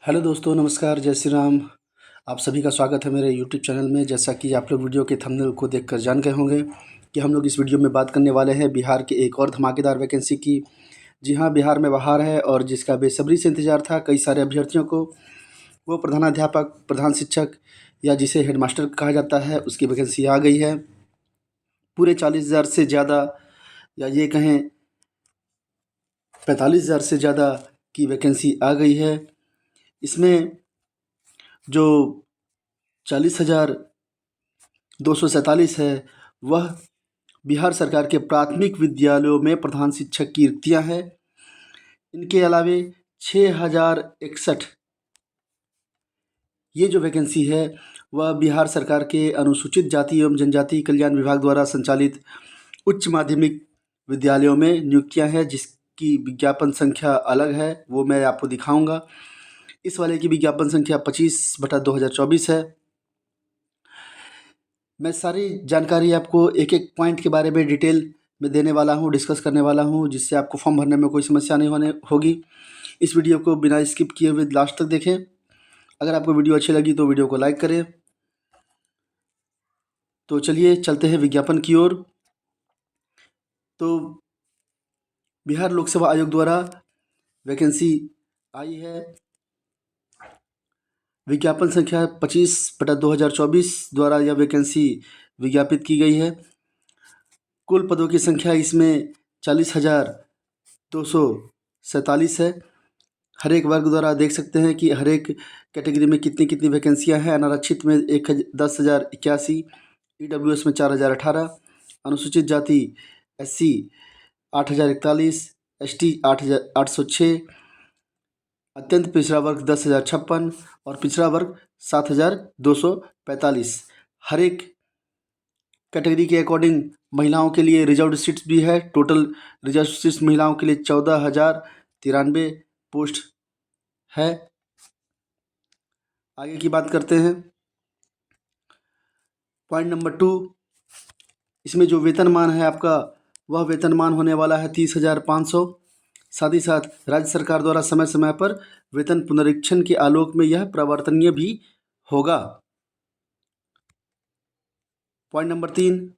Hello दोस्तों, नमस्कार, जय श्री राम। आप सभी का स्वागत है मेरे यूट्यूब चैनल में। जैसा कि आप लोग वीडियो के थंबनेल को देखकर जान गए होंगे कि हम लोग इस वीडियो में बात करने वाले हैं बिहार के एक और धमाकेदार वैकेंसी की। जी हाँ, बिहार में बहार है और जिसका बेसब्री से इंतजार था कई सारे अभ्यर्थियों को, वो प्रधानाध्यापक, प्रधान शिक्षक या जिसे हेडमास्टर कहा जाता है, उसकी वैकेंसी आ गई है। पूरे 40,000 से ज़्यादा, या ये कहें 45,000 से ज़्यादा की वैकेंसी आ गई है। इसमें जो 40,247 है, वह बिहार सरकार के प्राथमिक विद्यालयों में प्रधान शिक्षक की रिक्तियाँ हैं। इनके अलावे 6,061 ये जो वैकेंसी है वह बिहार सरकार के अनुसूचित जाति एवं जनजाति कल्याण विभाग द्वारा संचालित उच्च माध्यमिक विद्यालयों में नियुक्तियां हैं, जिसकी विज्ञापन संख्या अलग है, वो मैं आपको दिखाऊंगा। इस वाले की विज्ञापन संख्या 25/2024 है। मैं सारी जानकारी आपको एक एक पॉइंट के बारे में डिटेल में देने वाला हूँ, डिस्कस करने वाला हूँ, जिससे आपको फॉर्म भरने में कोई समस्या नहीं होगी। इस वीडियो को बिना स्किप किए हुए लास्ट तक देखें। अगर आपको वीडियो अच्छी लगी तो वीडियो को लाइक करें। तो चलिए चलते हैं विज्ञापन की ओर। तो बिहार लोक सेवा आयोग द्वारा वैकेंसी आई है। विज्ञापन संख्या 25/2024 द्वारा यह वैकेंसी विज्ञापित की गई है। कुल पदों की संख्या इसमें 40,247 है। हर एक वर्ग द्वारा देख सकते हैं कि हर एक कैटेगरी में कितनी कितनी वैकेंसियां हैं। अनारक्षित में 10,081, EWS में 4,018, अनुसूचित जाति SC 8,041, ST 8,806, अत्यंत पिछड़ा वर्ग 10,056 और पिछड़ा वर्ग 7,245। हर एक कैटेगरी के अकॉर्डिंग महिलाओं के लिए रिजर्व सीट्स भी है। टोटल रिजर्व सीट्स महिलाओं के लिए 14,093 पोस्ट है। आगे की बात करते हैं। पॉइंट नंबर 2, इसमें जो वेतनमान है आपका, वह वेतनमान होने वाला है 30,500। साथ ही साथ राज्य सरकार द्वारा समय समय पर वेतन पुनरीक्षण के आलोक में यह प्रवर्तनीय भी होगा। पॉइंट नंबर 3,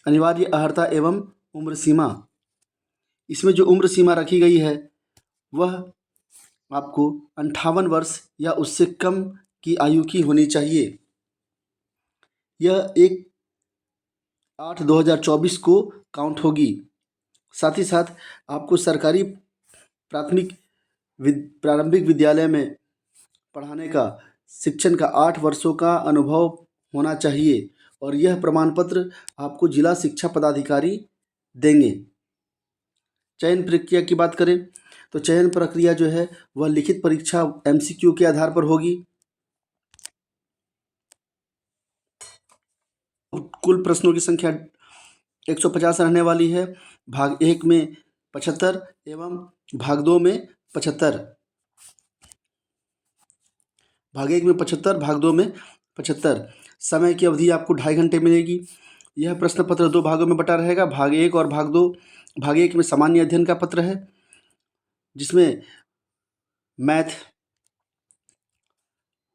अनिवार्य अर्हता एवं उम्र सीमा। इसमें जो उम्र सीमा रखी गई है वह आपको 58 वर्ष या उससे कम की आयु की होनी चाहिए। यह 1/8/2024 को काउंट होगी। साथ ही साथ आपको सरकारी प्रारंभिक विद्यालय में पढ़ाने का, शिक्षण का 8 वर्षों का अनुभव होना चाहिए और यह प्रमाण पत्र आपको जिला शिक्षा पदाधिकारी देंगे। चयन प्रक्रिया की बात करें तो चयन प्रक्रिया जो है वह लिखित परीक्षा MCQ के आधार पर होगी। कुल प्रश्नों की संख्या 150 रहने वाली है। भाग 1 में 75 एवं भाग 2 में 75। भाग 1 में 75, भाग 2 में 75। समय की अवधि आपको 2.5 घंटे मिलेगी। यह प्रश्न पत्र 2 भागों में बटा रहेगा, भाग 1 और भाग 2। भाग 1 में सामान्य अध्ययन का पत्र है, जिसमें मैथ,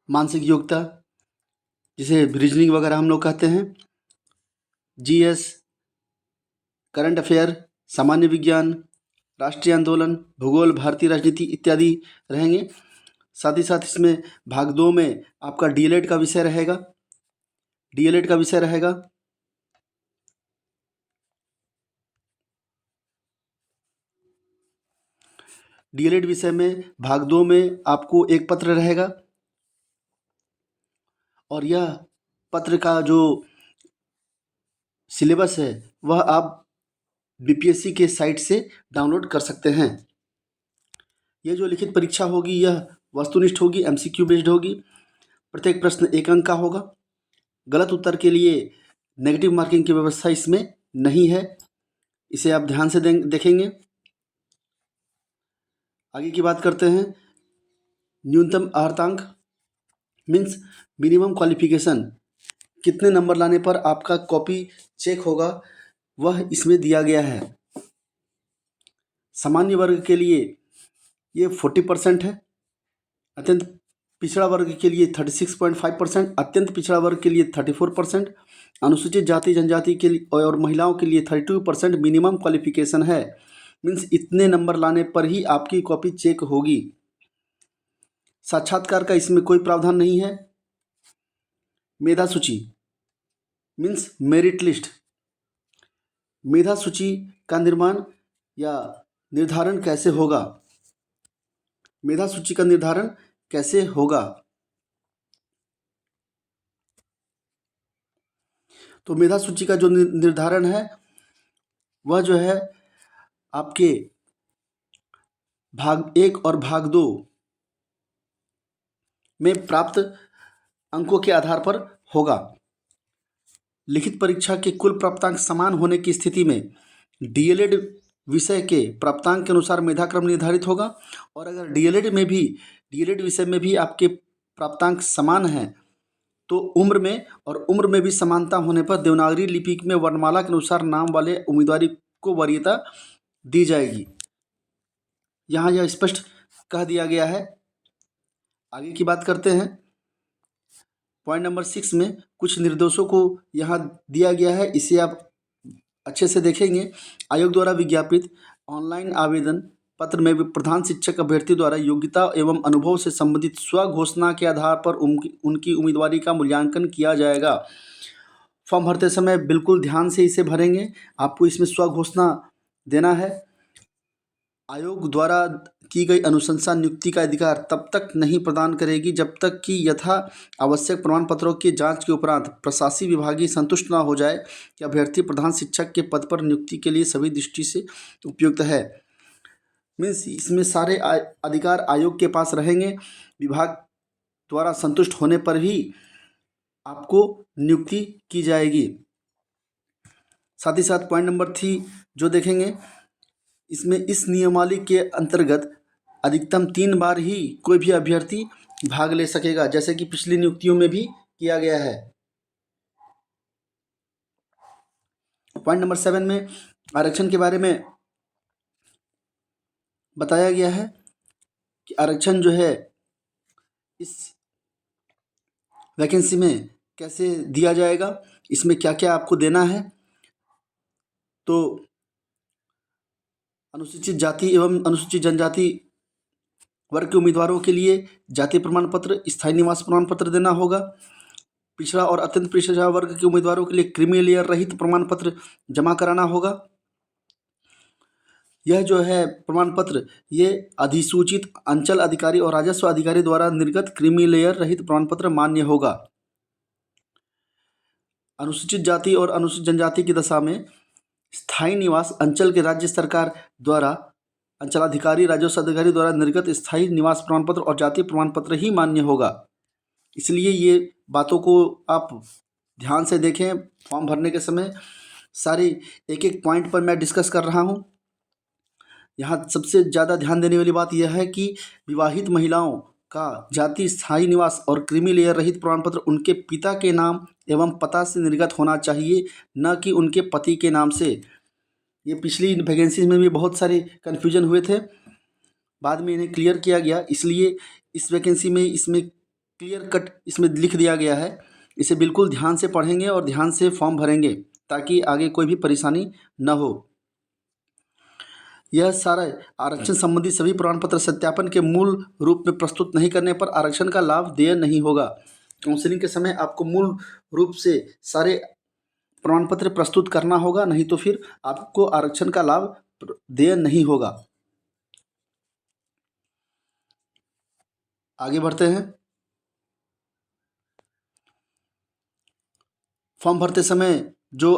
मानसिक योग्यता जिसे रीजनिंग वगैरह हम लोग कहते हैं, GS, करंट अफेयर, सामान्य विज्ञान, राष्ट्रीय आंदोलन, भूगोल, भारतीय राजनीति इत्यादि रहेंगे। साथ ही साथ इसमें भाग 2 में आपका DLED का विषय रहेगा। DLED का विषय रहेगा। DLED विषय में भाग 2 में आपको एक पत्र रहेगा और यह पत्र का जो सिलेबस है वह आप BPSC के साइट से डाउनलोड कर सकते हैं। यह जो लिखित परीक्षा होगी यह वस्तुनिष्ठ होगी, MCQ बेस्ड होगी। प्रत्येक प्रश्न 1 अंक का होगा। गलत उत्तर के लिए नेगेटिव मार्किंग की व्यवस्था इसमें नहीं है, इसे आप ध्यान से देखेंगे। आगे की बात करते हैं। न्यूनतम अर्हतांक मीन्स मिनिमम क्वालिफिकेशन, कितने नंबर लाने पर आपका कॉपी चेक होगा, वह इसमें दिया गया है। सामान्य वर्ग के लिए ये 40% है, अत्यंत पिछड़ा वर्ग के लिए 36.5%, अत्यंत पिछड़ा वर्ग के लिए 34%, अनुसूचित जाति जनजाति के लिए और महिलाओं के लिए 32% मिनिमम क्वालिफिकेशन है। मीन्स इतने नंबर लाने पर ही आपकी कॉपी चेक होगी। साक्षात्कार का इसमें कोई प्रावधान नहीं है। मेधा सूची मीन्स मेरिट लिस्ट, मेधा सूची का निर्माण या निर्धारण कैसे होगा? मेधा सूची का निर्धारण कैसे होगा? तो मेधा सूची का जो निर्धारण है वह जो है आपके भाग 1 और भाग 2 में प्राप्त अंकों के आधार पर होगा। लिखित परीक्षा के कुल प्राप्तांक समान होने की स्थिति में डीएलएड विषय के प्राप्तांक के अनुसार मेधाक्रम निर्धारित होगा। और अगर डीएलएड विषय में भी आपके प्राप्तांक समान हैं तो उम्र में भी समानता होने पर देवनागरी लिपि में वर्णमाला के अनुसार नाम वाले उम्मीदवार को वरीयता दी जाएगी। यहाँ यह स्पष्ट कह दिया गया है। आगे की बात करते हैं। पॉइंट नंबर 6 में कुछ निर्देशों को यहाँ दिया गया है, इसे आप अच्छे से देखेंगे। आयोग द्वारा विज्ञापित ऑनलाइन आवेदन पत्र में प्रधान शिक्षक अभ्यर्थी द्वारा योग्यता एवं अनुभव से संबंधित स्व घोषणा के आधार पर उनकी उम्मीदवारी का मूल्यांकन किया जाएगा। फॉर्म भरते समय बिल्कुल ध्यान से इसे भरेंगे। आपको इसमें स्व घोषणा देना है। आयोग द्वारा की गई अनुशंसा नियुक्ति का अधिकार तब तक नहीं प्रदान करेगी जब तक कि यथा आवश्यक प्रमाण पत्रों की जांच के उपरांत प्रशासकीय विभागीय संतुष्ट न हो जाए कि अभ्यर्थी प्रधान शिक्षक के पद पर नियुक्ति के लिए सभी दृष्टि से उपयुक्त है। मीन्स इसमें सारे अधिकार आयोग के पास रहेंगे। विभाग द्वारा संतुष्ट होने पर ही आपको नियुक्ति की जाएगी। साथ ही साथ पॉइंट नंबर 3 जो देखेंगे, इसमें इस नियमावली के अंतर्गत अधिकतम 3 बार ही कोई भी अभ्यर्थी भाग ले सकेगा, जैसे कि पिछली नियुक्तियों में भी किया गया है। पॉइंट नंबर 7 में आरक्षण के बारे में बताया गया है कि आरक्षण जो है इस वैकेंसी में कैसे दिया जाएगा, इसमें क्या क्या आपको देना है। तो अनुसूचित जाति एवं अनुसूचित जनजाति वर्ग के उम्मीदवारों के लिए जाति प्रमाण पत्र, स्थायी निवास प्रमाण पत्र देना होगा। पिछड़ा और अत्यंत पिछड़ा वर्ग के उम्मीदवारों के लिए क्रीमी लेयर रहित प्रमाण पत्र जमा कराना होगा। यह जो है प्रमाण पत्र ये अधिसूचित अंचल अधिकारी और राजस्व अधिकारी द्वारा निर्गत क्रीमी लेयर रहित प्रमाण पत्र मान्य होगा। अनुसूचित जाति और अनुसूचित जनजाति की दशा में स्थायी निवास अंचल के राज्य सरकार द्वारा अंचलाधिकारी राजस्व अधिकारी द्वारा निर्गत स्थायी निवास प्रमाण पत्र और जाति प्रमाण पत्र ही मान्य होगा। इसलिए ये बातों को आप ध्यान से देखें। फॉर्म भरने के समय सारी एक एक पॉइंट पर मैं डिस्कस कर रहा हूँ। यहाँ सबसे ज़्यादा ध्यान देने वाली बात यह है कि विवाहित महिलाओं का जाति स्थायी निवास और क्रीमी लेयर रहित प्रमाण पत्र उनके पिता के नाम एवं पता से निर्गत होना चाहिए, न कि उनके पति के नाम से। ये पिछली वैकेंसीज में भी बहुत सारे कन्फ्यूजन हुए थे, बाद में इन्हें क्लियर किया गया। इसलिए इस वैकेंसी में इसमें क्लियर कट इसमें लिख दिया गया है। इसे बिल्कुल ध्यान से पढ़ेंगे और ध्यान से फॉर्म भरेंगे ताकि आगे कोई भी परेशानी न हो। यह सारा आरक्षण संबंधी सभी प्रमाण पत्र सत्यापन के मूल रूप में प्रस्तुत नहीं करने पर आरक्षण का लाभ देय नहीं होगा। काउंसलिंग के समय आपको मूल रूप से सारे प्रमाण पत्र प्रस्तुत करना होगा, नहीं तो फिर आपको आरक्षण का लाभ देय नहीं होगा। आगे बढ़ते हैं। फॉर्म भरते समय जो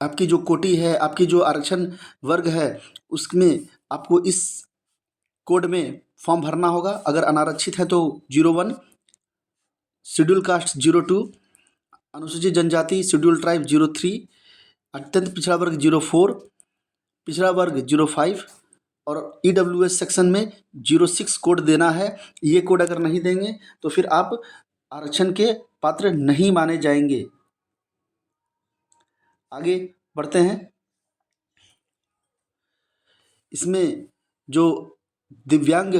आपकी जो कोटि है, आपकी जो आरक्षण वर्ग है, उसमें आपको इस कोड में फॉर्म भरना होगा। अगर अनारक्षित है तो 01, शेड्यूल कास्ट 02, अनुसूचित जनजाति शेड्यूल ट्राइब 03, अत्यंत पिछड़ा वर्ग 04, पिछड़ा वर्ग 05 और EWS सेक्शन में 06 कोड देना है। ये कोड अगर नहीं देंगे तो फिर आप आरक्षण के पात्र नहीं माने जाएंगे। आगे बढ़ते हैं। इसमें जो दिव्यांग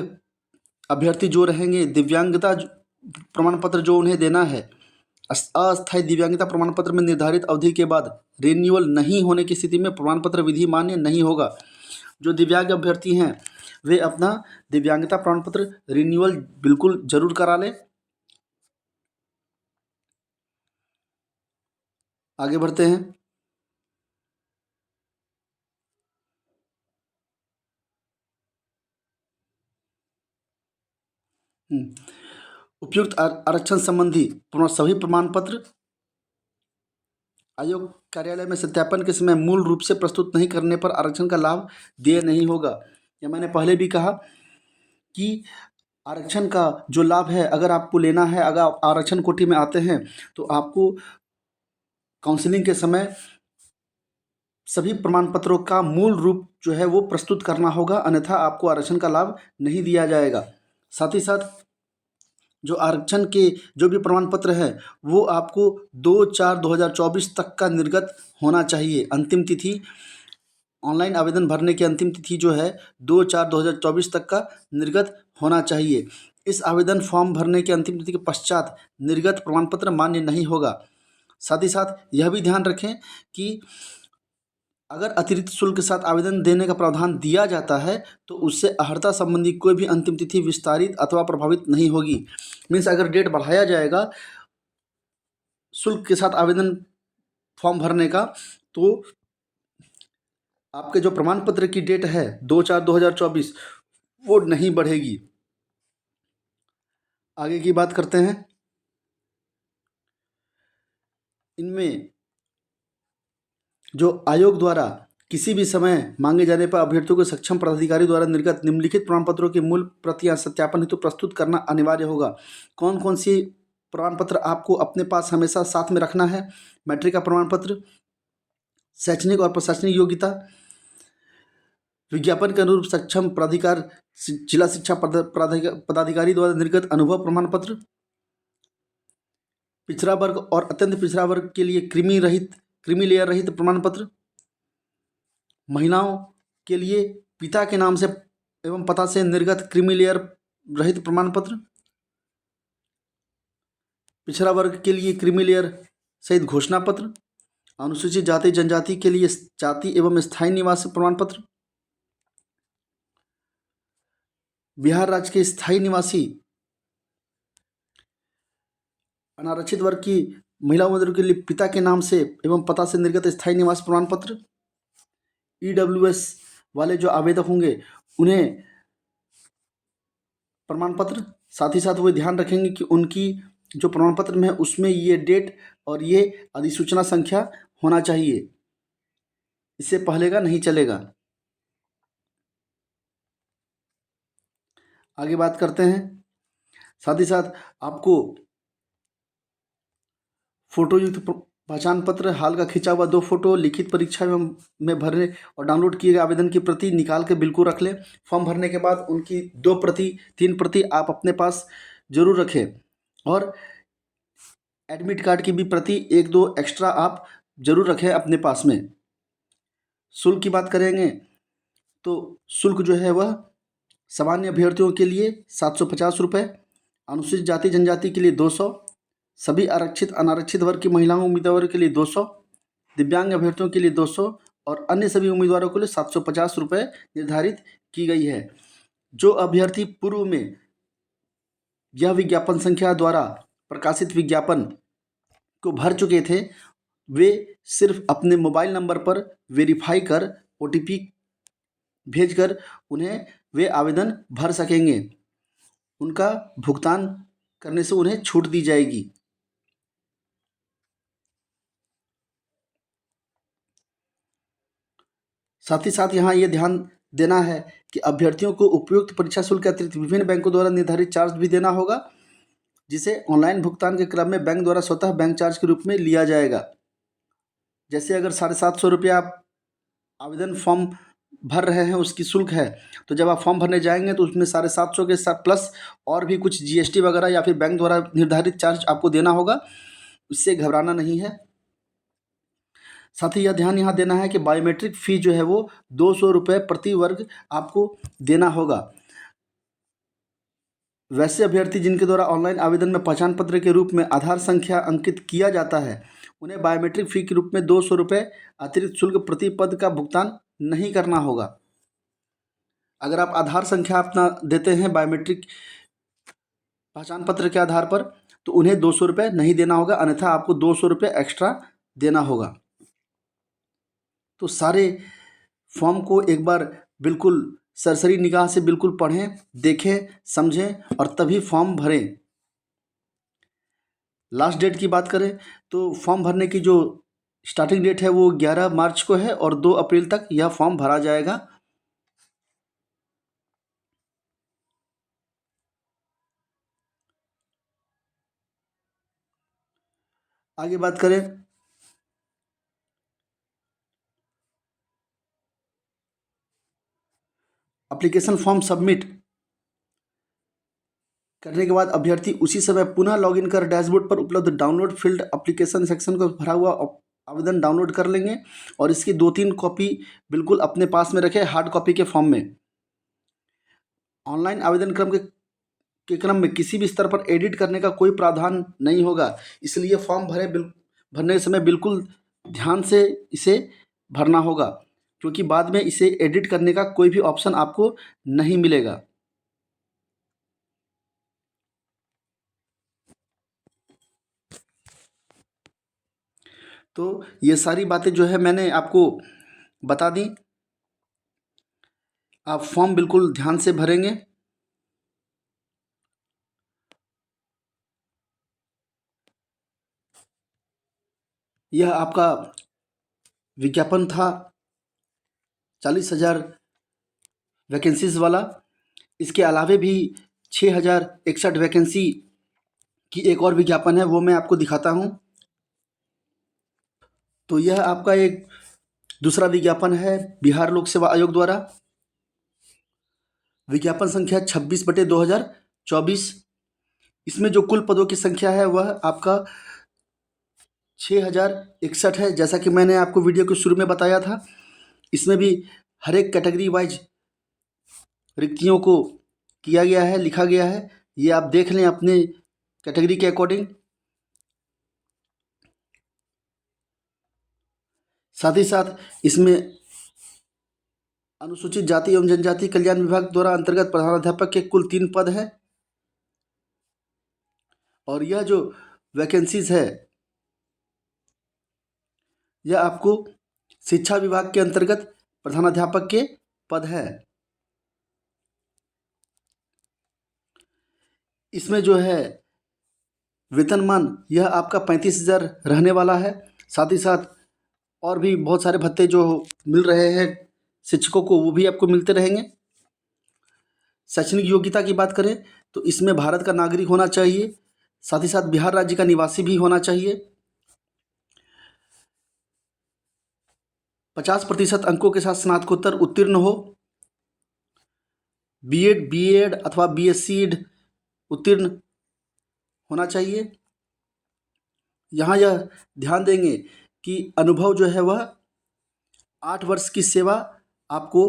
अभ्यर्थी जो रहेंगे, दिव्यांगता प्रमाण पत्र जो उन्हें देना है, अस्थायी दिव्यांगता प्रमाण पत्र में निर्धारित अवधि के बाद रिन्यूअल नहीं होने की स्थिति में प्रमाण पत्र विधि मान्य नहीं होगा। जो दिव्यांग अभ्यर्थी हैं वे अपना दिव्यांगता प्रमाण पत्र रिन्यूअल बिल्कुल जरूर करा लें। आगे बढ़ते हैं। उपयुक्त आरक्षण संबंधी सभी प्रमाण पत्र आयोग कार्यालय में सत्यापन के समय मूल रूप से प्रस्तुत नहीं करने पर आरक्षण का लाभ देय नहीं होगा। यह मैंने पहले भी कहा कि आरक्षण का जो लाभ है, अगर आपको लेना है, अगर आप आरक्षण कोटि में आते हैं तो आपको काउंसलिंग के समय सभी प्रमाण पत्रों का मूल रूप जो है वो प्रस्तुत करना होगा, अन्यथा आपको आरक्षण का लाभ नहीं दिया जाएगा। साथ ही साथ जो आरक्षण के जो भी प्रमाण पत्र है वो आपको 2/4/2024 तक का निर्गत होना चाहिए। अंतिम तिथि ऑनलाइन आवेदन भरने की अंतिम तिथि जो है 2/4/2024 तक का निर्गत होना चाहिए। इस आवेदन फॉर्म भरने की अंतिम तिथि के पश्चात निर्गत प्रमाण पत्र मान्य नहीं होगा। साथ ही साथ यह भी ध्यान रखें कि अगर अतिरिक्त शुल्क के साथ आवेदन देने का प्रावधान दिया जाता है तो उससे अर्हता संबंधी कोई भी अंतिम तिथि विस्तारित अथवा प्रभावित नहीं होगी। मीन्स अगर डेट बढ़ाया जाएगा शुल्क के साथ आवेदन फॉर्म भरने का, तो आपके जो प्रमाण पत्र की डेट है 2/4/2024 वो नहीं बढ़ेगी। आगे की बात करते हैं। इनमें जो आयोग द्वारा किसी भी समय मांगे जाने पर अभ्यर्थियों को सक्षम पदाधिकारी द्वारा निर्गत निम्नलिखित प्रमाण पत्रों की मूल प्रतियां सत्यापन हेतु प्रस्तुत करना अनिवार्य होगा। कौन कौन सी प्रमाण पत्र आपको अपने पास हमेशा साथ में रखना है? मैट्रिक का प्रमाण पत्र, शैक्षणिक और प्रशासनिक योग्यता, विज्ञापन के अनुरूप सक्षम प्राधिकार जिला शिक्षा पदाधिकारी द्वारा निर्गत अनुभव प्रमाण पत्र, पिछड़ा वर्ग और अत्यंत पिछड़ा वर्ग के लिए क्रीमी लेयर रहित प्रमाण पत्र, महिलाओं के लिए पिता के नाम से एवं पता से निर्गत क्रीमी लेयर रहित प्रमाण पत्र, पिछड़ा वर्ग के लिए क्रीमी लेयर सहित घोषणा पत्र, अनुसूचित जाति जनजाति के लिए जाति एवं स्थायी निवास प्रमाण पत्र, बिहार राज्य के स्थायी निवासी अनारक्षित वर्ग की महिला उम्मीदवारों के लिए पिता के नाम से एवं पता से निर्गत स्थायी निवास प्रमाण पत्र, EWS वाले जो आवेदक होंगे उन्हें प्रमाण पत्र। साथ ही साथ वो ध्यान रखेंगे कि उनकी जो प्रमाण पत्र में है उसमें ये डेट और ये अधिसूचना संख्या होना चाहिए, इससे पहले का नहीं चलेगा। आगे बात करते हैं। साथ ही साथ आपको फोटो युक्त पहचान पत्र, हाल का खींचा हुआ 2 फोटो, लिखित परीक्षा में भरने और डाउनलोड किए गए आवेदन की प्रति निकाल के बिल्कुल रख लें। फॉर्म भरने के बाद उनकी 2 प्रति 3 प्रति आप अपने पास जरूर रखें और एडमिट कार्ड की भी प्रति 1-2 एक्स्ट्रा आप जरूर रखें अपने पास में। शुल्क की बात करेंगे तो शुल्क जो है वह सामान्य अभ्यर्थियों के लिए 750 रुपये, अनुसूचित जाति जनजाति के लिए 200, सभी आरक्षित अनारक्षित वर्ग की महिलाओं उम्मीदवारों के लिए 200, दिव्यांग अभ्यर्थियों के लिए 200 और अन्य सभी उम्मीदवारों के लिए 750 रुपये निर्धारित की गई है। जो अभ्यर्थी पूर्व में यह विज्ञापन संख्या द्वारा प्रकाशित विज्ञापन को भर चुके थे वे सिर्फ अपने मोबाइल नंबर पर वेरीफाई कर OTP भेजकर उन्हें वे आवेदन भर सकेंगे। उनका भुगतान करने से उन्हें छूट दी जाएगी। साथ ही साथ यहाँ ये ध्यान देना है कि अभ्यर्थियों को उपयुक्त परीक्षा शुल्क के अतिरिक्त विभिन्न बैंकों द्वारा निर्धारित चार्ज भी देना होगा, जिसे ऑनलाइन भुगतान के क्रम में बैंक द्वारा स्वतः बैंक चार्ज के रूप में लिया जाएगा। जैसे अगर 750 रुपया आप आवेदन फॉर्म भर रहे हैं उसकी शुल्क है, तो जब आप फॉर्म भरने जाएंगे तो उसमें 750 के साथ प्लस और भी कुछ GST वगैरह या फिर बैंक द्वारा निर्धारित चार्ज आपको देना होगा। इससे घबराना नहीं है। साथ ही यह ध्यान यहाँ देना है कि बायोमेट्रिक फ़ी जो है वो 200 रुपये प्रति वर्ग आपको देना होगा। वैसे अभ्यर्थी जिनके द्वारा ऑनलाइन आवेदन में पहचान पत्र के रूप में आधार संख्या अंकित किया जाता है, उन्हें बायोमेट्रिक फ़ी के रूप में 200 रुपये अतिरिक्त शुल्क प्रति पद का भुगतान नहीं करना होगा। अगर आप आधार संख्या अपना देते हैं बायोमेट्रिक पहचान पत्र के आधार पर, तो उन्हें 200 रुपये नहीं देना होगा, अन्यथा आपको 200 रुपये एक्स्ट्रा देना होगा। तो सारे फॉर्म को एक बार बिल्कुल सरसरी निगाह से बिल्कुल पढ़ें, देखें, समझें और तभी फॉर्म भरें। लास्ट डेट की बात करें तो फॉर्म भरने की जो स्टार्टिंग डेट है वो 11 मार्च को है और 2 अप्रैल तक यह फॉर्म भरा जाएगा। आगे बात करें एप्लीकेशन फॉर्म सबमिट करने के बाद अभ्यर्थी उसी समय पुनः लॉगिन कर डैशबोर्ड पर उपलब्ध डाउनलोड फील्ड एप्लीकेशन सेक्शन को भरा हुआ आवेदन डाउनलोड कर लेंगे और इसकी 2-3 कॉपी बिल्कुल अपने पास में रखें हार्ड कॉपी के फॉर्म में। ऑनलाइन आवेदन क्रम में किसी भी स्तर पर एडिट करने का कोई प्रावधान नहीं होगा, इसलिए फॉर्म भरने के समय बिल्कुल ध्यान से इसे भरना होगा, क्योंकि बाद में इसे एडिट करने का कोई भी ऑप्शन आपको नहीं मिलेगा। तो ये सारी बातें जो है मैंने आपको बता दी। आप फॉर्म बिल्कुल ध्यान से भरेंगे। यह आपका विज्ञापन था 40,000 वैकेंसीज वाला। इसके अलावे भी 6,061 वैकेंसी की एक और विज्ञापन है, वो मैं आपको दिखाता हूँ। तो यह आपका एक दूसरा विज्ञापन है बिहार लोक सेवा आयोग द्वारा, विज्ञापन संख्या 26/2024। इसमें जो कुल पदों की संख्या है वह आपका 6,061 है, जैसा कि मैंने आपको वीडियो के शुरू में बताया था। इसमें भी हर एक कैटेगरी वाइज रिक्तियों को किया गया है, लिखा गया है। ये आप देख लें अपने कैटेगरी के अकॉर्डिंग। साथ ही साथ इसमें अनुसूचित जाति एवं जनजाति कल्याण विभाग द्वारा अंतर्गत प्रधानाध्यापक के कुल 3 पद है। और यह जो वैकेंसीज है यह आपको शिक्षा विभाग के अंतर्गत प्रधानाध्यापक के पद है। इसमें जो है वेतनमान यह आपका 35,000 रहने वाला है। साथ ही साथ और भी बहुत सारे भत्ते जो मिल रहे हैं शिक्षकों को, वो भी आपको मिलते रहेंगे। शैक्षणिक योग्यता की बात करें तो इसमें भारत का नागरिक होना चाहिए, साथ ही साथ बिहार राज्य का निवासी भी होना चाहिए। 50% अंकों के साथ स्नातकोत्तर उत्तीर्ण हो, बीएड अथवा बीएससी उत्तीर्ण होना चाहिए। यहाँ यह ध्यान देंगे कि अनुभव जो है वह 8 वर्ष की सेवा आपको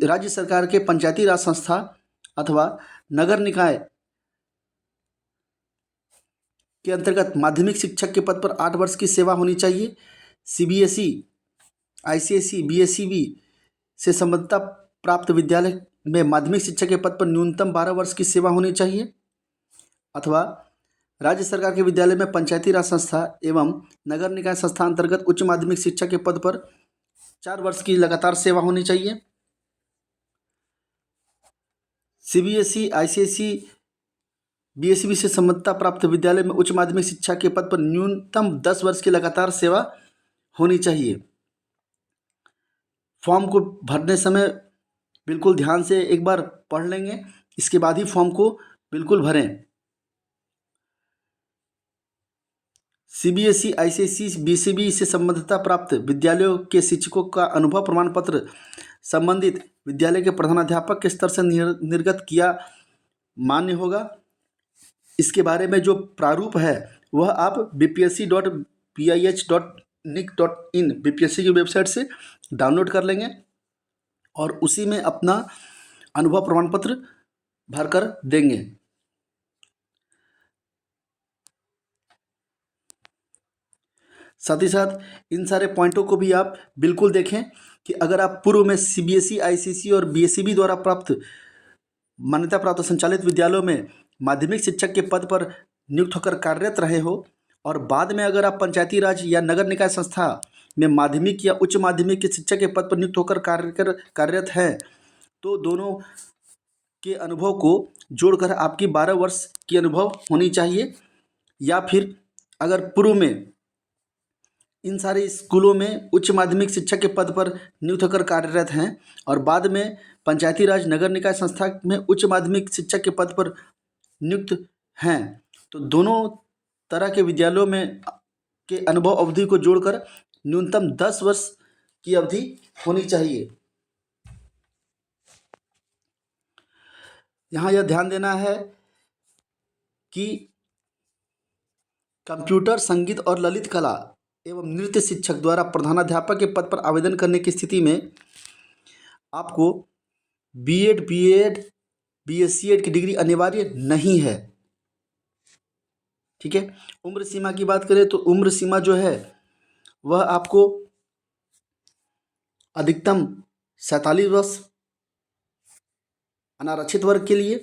राज्य सरकार के पंचायती राज संस्था अथवा नगर निकाय के अंतर्गत माध्यमिक शिक्षक के पद पर 8 वर्ष की सेवा होनी चाहिए। सीबीएसई, आईसीएसई, बीएसईबी से संबद्धता प्राप्त विद्यालय में माध्यमिक शिक्षक के पद पर न्यूनतम 12 वर्ष की सेवा होनी चाहिए, अथवा राज्य सरकार के विद्यालय में पंचायती राज संस्था एवं नगर निकाय संस्था अंतर्गत उच्च माध्यमिक शिक्षक के पद पर 4 वर्ष की लगातार सेवा होनी चाहिए। सीबीएसई, आईसीएसई, बीएसईबी से संबद्धता प्राप्त विद्यालय में उच्च माध्यमिक शिक्षा के पद पर न्यूनतम 10 वर्ष की लगातार सेवा होनी चाहिए। फॉर्म को भरने समय बिल्कुल ध्यान से एक बार पढ़ लेंगे, इसके बाद ही फॉर्म को बिल्कुल भरें। सीबीएसई, आईसीएसई, बीसीबी से संबद्धता प्राप्त विद्यालयों के शिक्षकों का अनुभव प्रमाण पत्र संबंधित विद्यालय के प्रधानाध्यापक के स्तर से निर्गत किया मान्य होगा। इसके बारे में जो प्रारूप है वह आप bpsc.pih.nic.in बीपीएससी की वेबसाइट से डाउनलोड कर लेंगे और उसी में अपना अनुभव प्रमाण पत्र भरकर देंगे। साथ ही साथ इन सारे पॉइंटों को भी आप बिल्कुल देखें कि अगर आप पूर्व में सीबीएसई, आईसीएसई और बीएसईबी द्वारा प्राप्त मान्यता प्राप्त संचालित विद्यालयों में माध्यमिक शिक्षक के पद पर नियुक्त होकर कार्यरत रहे हो और बाद में अगर आप पंचायती राज या नगर निकाय संस्था में माध्यमिक या उच्च माध्यमिक के शिक्षक के पद पर नियुक्त होकर कार्यरत हैं, तो दोनों के अनुभव को जोड़कर आपकी 12 वर्ष की अनुभव होनी चाहिए। या फिर अगर पूर्व में इन सारे स्कूलों में उच्च माध्यमिक शिक्षक के पद पर नियुक्त होकर कार्यरत हैं और बाद में पंचायती राज नगर निकाय संस्था में उच्च माध्यमिक शिक्षक के पद पर नियुक्त हैं, तो दोनों तरह के विद्यालयों में के अनुभव अवधि को जोड़कर न्यूनतम 10 वर्ष की अवधि होनी चाहिए। यहाँ यह ध्यान देना है कि कंप्यूटर, संगीत और ललित कला एवं नृत्य शिक्षक द्वारा प्रधानाध्यापक के पद पर आवेदन करने की स्थिति में आपको बीएड, बीएससी एड की डिग्री अनिवार्य नहीं है। ठीक है। उम्र सीमा की बात करें तो उम्र सीमा जो है वह आपको अधिकतम 47 वर्ष अनारक्षित वर्ग के लिए,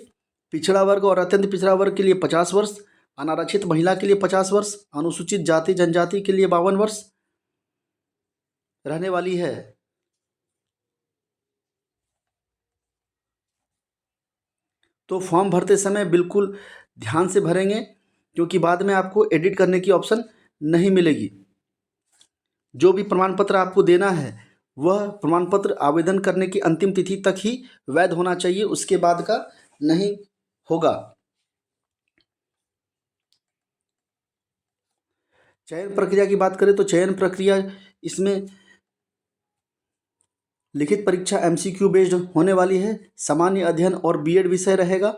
पिछड़ा वर्ग और अत्यंत पिछड़ा वर्ग के लिए 50 वर्ष, अनारक्षित महिला के लिए 50 वर्ष, अनुसूचित जाति जनजाति के लिए 52 वर्ष रहने वाली है। तो फॉर्म भरते समय बिल्कुल ध्यान से भरेंगे क्योंकि बाद में आपको एडिट करने की ऑप्शन नहीं मिलेगी। जो भी प्रमाण पत्र आपको देना है वह प्रमाण पत्र आवेदन करने की अंतिम तिथि तक ही वैध होना चाहिए, उसके बाद का नहीं होगा। चयन प्रक्रिया की बात करें तो चयन प्रक्रिया इसमें लिखित परीक्षा एमसीक्यू बेस्ड होने वाली है। सामान्य अध्ययन और बीएड विषय रहेगा।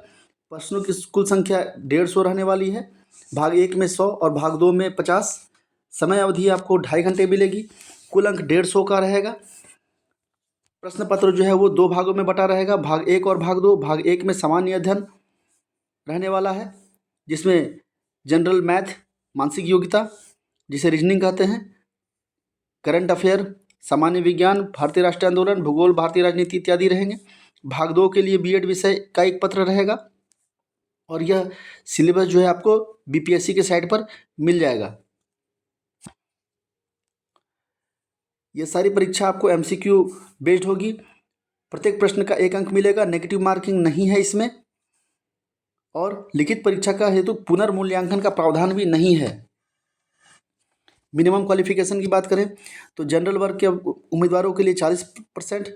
प्रश्नों की कुल संख्या 150 रहने वाली है। भाग 1 में 100 और भाग 2 में 50। समय अवधि आपको 2.5 घंटे मिलेगी। कुल अंक 150 का रहेगा। प्रश्न पत्र जो है वो 2 भागों में बटा रहेगा, भाग 1 और भाग 2। भाग 1 में सामान्य अध्ययन रहने वाला है जिसमें जनरल मैथ, मानसिक योग्यता जिसे रीजनिंग कहते हैं, करंट अफेयर, सामान्य विज्ञान, भारतीय राष्ट्रीय आंदोलन, भूगोल, भारतीय राजनीति इत्यादि रहेंगे। भाग 2 के लिए बीएड विषय का एक पत्र रहेगा और यह सिलेबस जो है आपको बीपीएससी के साइट पर मिल जाएगा। यह सारी परीक्षा आपको एमसीक्यू बेस्ड होगी। प्रत्येक प्रश्न का 1 अंक मिलेगा। नेगेटिव मार्किंग नहीं है इसमें और लिखित परीक्षा का हेतु पुनर्मूल्यांकन का प्रावधान भी नहीं है। मिनिमम क्वालिफिकेशन की बात करें तो जनरल वर्ग के उम्मीदवारों के लिए 40%,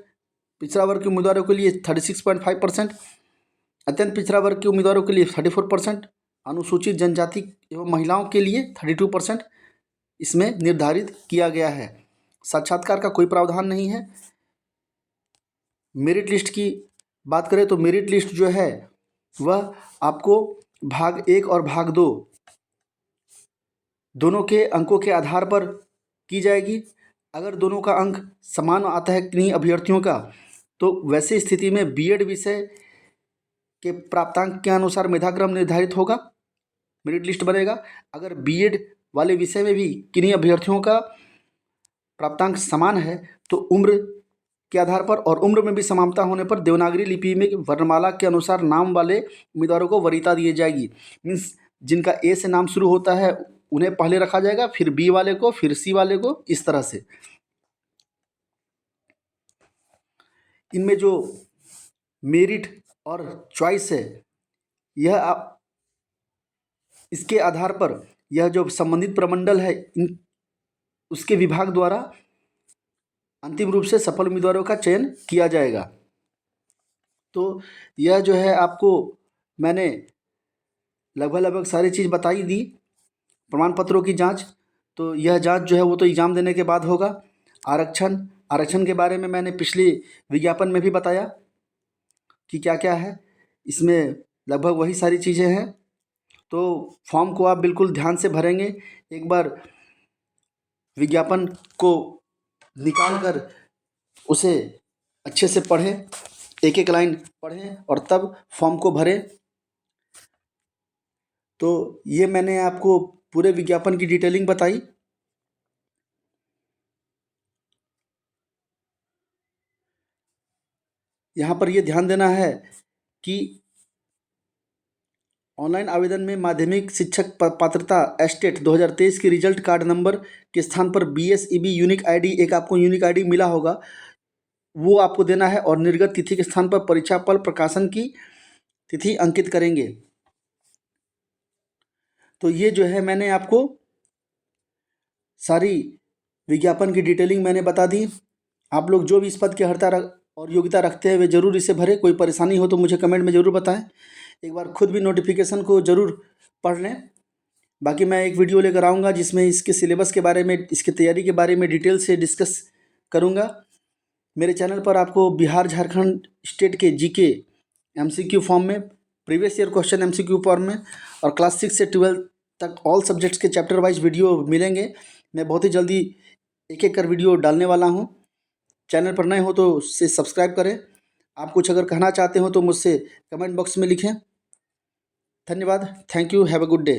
पिछड़ा वर्ग के उम्मीदवारों के लिए 36.5%, अत्यंत पिछड़ा वर्ग के उम्मीदवारों के लिए 34%, अनुसूचित जनजाति एवं महिलाओं के लिए 32% इसमें निर्धारित किया गया है। साक्षात्कार का कोई प्रावधान नहीं है। मेरिट लिस्ट की बात करें तो मेरिट लिस्ट जो है वह आपको भाग 1 और भाग 2 दोनों के अंकों के आधार पर की जाएगी। अगर दोनों का अंक समान आता है किन्हीं अभ्यर्थियों का तो वैसी स्थिति में बीएड विषय के प्राप्तांक के अनुसार मेधाक्रम निर्धारित होगा, मेरिट लिस्ट बनेगा। अगर बीएड वाले विषय में भी किन्हीं अभ्यर्थियों का प्राप्तांक समान है तो उम्र के आधार पर और उम्र में भी समानता होने पर देवनागरी लिपि में वर्णमाला के अनुसार नाम वाले उम्मीदवारों को वरीयता दी जाएगी। मीन्स जिनका ए से नाम शुरू होता है उन्हें पहले रखा जाएगा, फिर बी वाले को, फिर सी वाले को, इस तरह से। इनमें जो मेरिट और चॉइस है यह आप इसके आधार पर यह जो संबंधित प्रमंडल है उसके विभाग द्वारा अंतिम रूप से सफल उम्मीदवारों का चयन किया जाएगा। तो यह जो है आपको मैंने लगभग सारी चीज़ बताई दी। प्रमाण पत्रों की जांच, तो यह जांच जो है वो तो एग्ज़ाम देने के बाद होगा। आरक्षण के बारे में मैंने पिछले विज्ञापन में भी बताया कि क्या क्या है इसमें, लगभग वही सारी चीज़ें हैं। तो फॉर्म को आप बिल्कुल ध्यान से भरेंगे। एक बार विज्ञापन को निकाल कर उसे अच्छे से पढ़ें एक एक लाइन पढ़ें और तब फॉर्म को भरें। तो ये मैंने आपको पूरे विज्ञापन की डिटेलिंग बताई। यहाँ पर ये ध्यान देना है कि ऑनलाइन आवेदन में माध्यमिक शिक्षक पात्रता एस्टेट 2023 के रिजल्ट कार्ड नंबर के स्थान पर BSEB यूनिक आईडी, एक आपको यूनिक आईडी मिला होगा, वो आपको देना है और निर्गत तिथि के स्थान पर परीक्षा फल प्रकाशन की तिथि अंकित करेंगे। तो ये जो है मैंने आपको सारी विज्ञापन की डिटेलिंग मैंने बता दी। आप लोग जो भी इस पद की अर्हता और योग्यता रखते हैं वे ज़रूर इसे भरें। कोई परेशानी हो तो मुझे कमेंट में ज़रूर बताएं। एक बार खुद भी नोटिफिकेशन को ज़रूर पढ़ लें। बाकी मैं एक वीडियो लेकर आऊँगा जिसमें इसके सिलेबस के बारे में, इसकी तैयारी के बारे में डिटेल से डिस्कस करूँगा। मेरे चैनल पर आपको बिहार झारखंड स्टेट के GK MCQ फॉर्म में, previous year question MCQ form में और क्लास 6 से 12 तक ऑल सब्जेक्ट्स के चैप्टर वाइज वीडियो मिलेंगे। मैं बहुत ही जल्दी एक एक कर वीडियो डालने वाला हूँ। चैनल पर नए हो तो उसे सब्सक्राइब करें। आप कुछ अगर कहना चाहते हो तो मुझसे कमेंट बॉक्स में लिखें। धन्यवाद। Thank you. Have a good day.